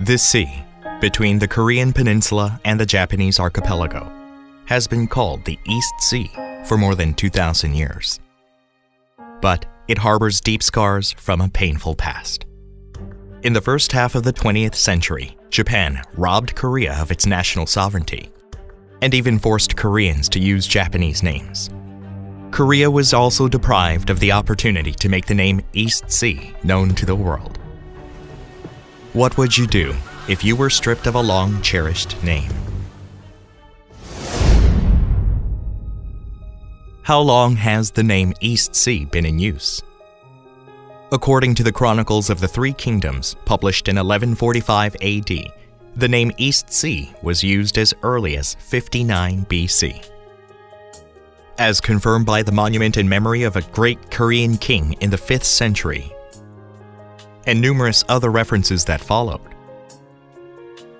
This sea, between the Korean peninsula and the Japanese archipelago, has been called the East Sea for more than 2,000 years. But it harbors deep scars from a painful past. In the first half of the 20th century, Japan robbed Korea of its national sovereignty and even forced Koreans to use Japanese names. Korea was also deprived of the opportunity to make the name East Sea known to the world. What would you do if you were stripped of a long-cherished name? How long has the name East Sea been in use? According to the Chronicles of the Three Kingdoms, published in 1145 AD, the name East Sea was used as early as 59 BC. As confirmed by the monument in memory of a great Korean king in the 5th century, and numerous other references that followed,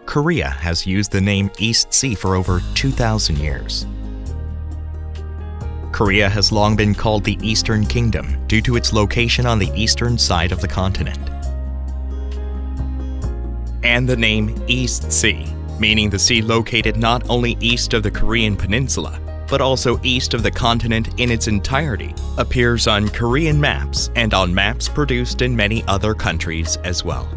Korea has used the name East Sea for over 2,000 years. Korea has long been called the Eastern Kingdom due to its location on the eastern side of the continent. And the name East Sea, meaning the sea located not only east of the Korean peninsula, but also east of the continent in its entirety, appears on Korean maps and on maps produced in many other countries as well.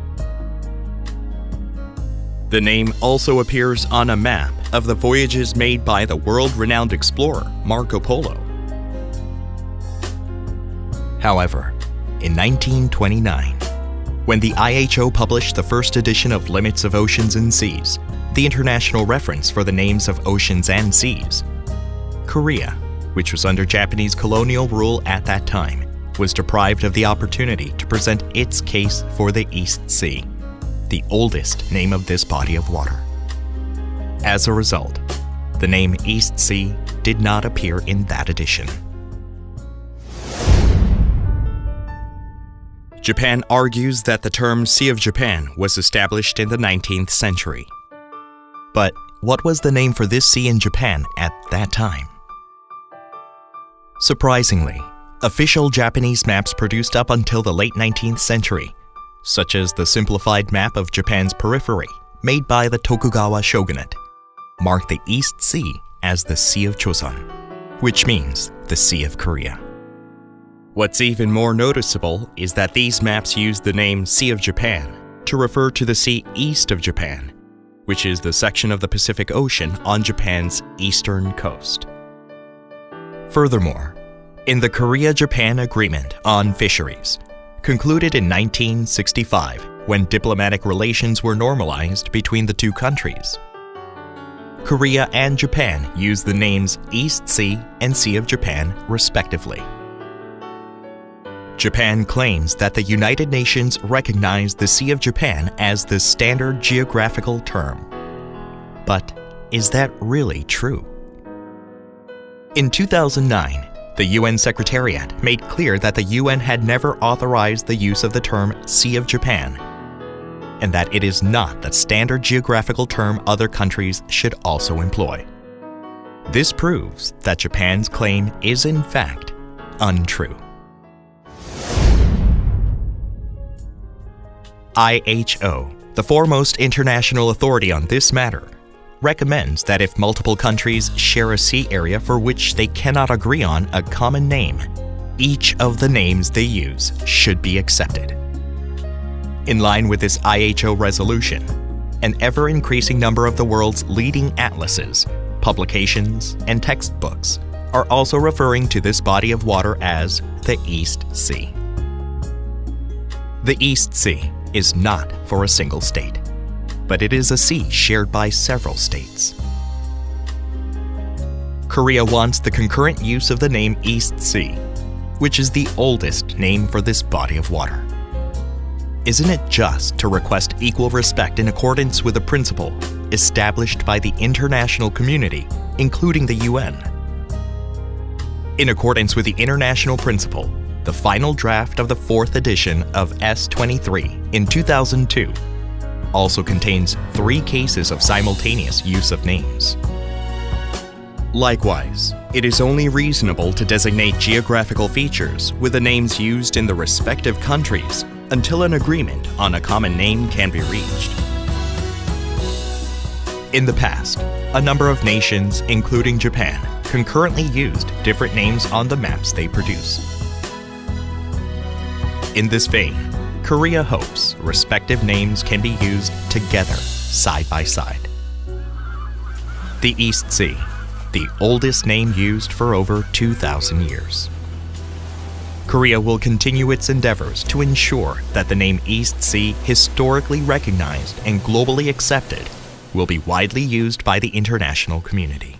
The name also appears on a map of the voyages made by the world-renowned explorer Marco Polo. However, in 1929, when the IHO published the first edition of Limits of Oceans and Seas, the international reference for the names of oceans and seas, Korea, which was under Japanese colonial rule at that time, was deprived of the opportunity to present its case for the East Sea, the oldest name of this body of water. As a result, the name East Sea did not appear in that edition. Japan argues that the term Sea of Japan was established in the 19th century. But what was the name for this sea in Japan at that time? Surprisingly, official Japanese maps produced up until the late 19th century, such as the simplified map of Japan's periphery made by the Tokugawa shogunate, mark the East Sea as the Sea of Chosun, which means the Sea of Korea. What's even more noticeable is that these maps use the name Sea of Japan to refer to the sea east of Japan, which is the section of the Pacific Ocean on Japan's eastern coast. Furthermore, in the Korea-Japan Agreement on Fisheries, concluded in 1965 when diplomatic relations were normalized between the two countries, Korea and Japan use the names East Sea and Sea of Japan respectively. Japan claims that the United Nations recognized the Sea of Japan as the standard geographical term. But is that really true? In 2009, the UN Secretariat made clear that the UN had never authorized the use of the term Sea of Japan, and that it is not the standard geographical term other countries should also employ. This proves that Japan's claim is in fact untrue. IHO, the foremost international authority on this matter, recommends that if multiple countries share a sea area for which they cannot agree on a common name, each of the names they use should be accepted. In line with this IHO resolution, an ever-increasing number of the world's leading atlases, publications, and textbooks are also referring to this body of water as the East Sea. The East Sea is not for a single state, but it is a sea shared by several states. Korea wants the concurrent use of the name East Sea, which is the oldest name for this body of water. Isn't it just to request equal respect in accordance with a principle established by the international community, including the UN? In accordance with the international principle, the final draft of the 4th edition of S23 in 2002 also contains 3 cases of simultaneous use of names. Likewise, it is only reasonable to designate geographical features with the names used in the respective countries until an agreement on a common name can be reached. In the past, a number of nations, including Japan, concurrently used different names on the maps they produce. In this vein, Korea hopes respective names can be used together, side by side. The East Sea, the oldest name used for over 2,000 years. Korea will continue its endeavors to ensure that the name East Sea, historically recognized and globally accepted, will be widely used by the international community.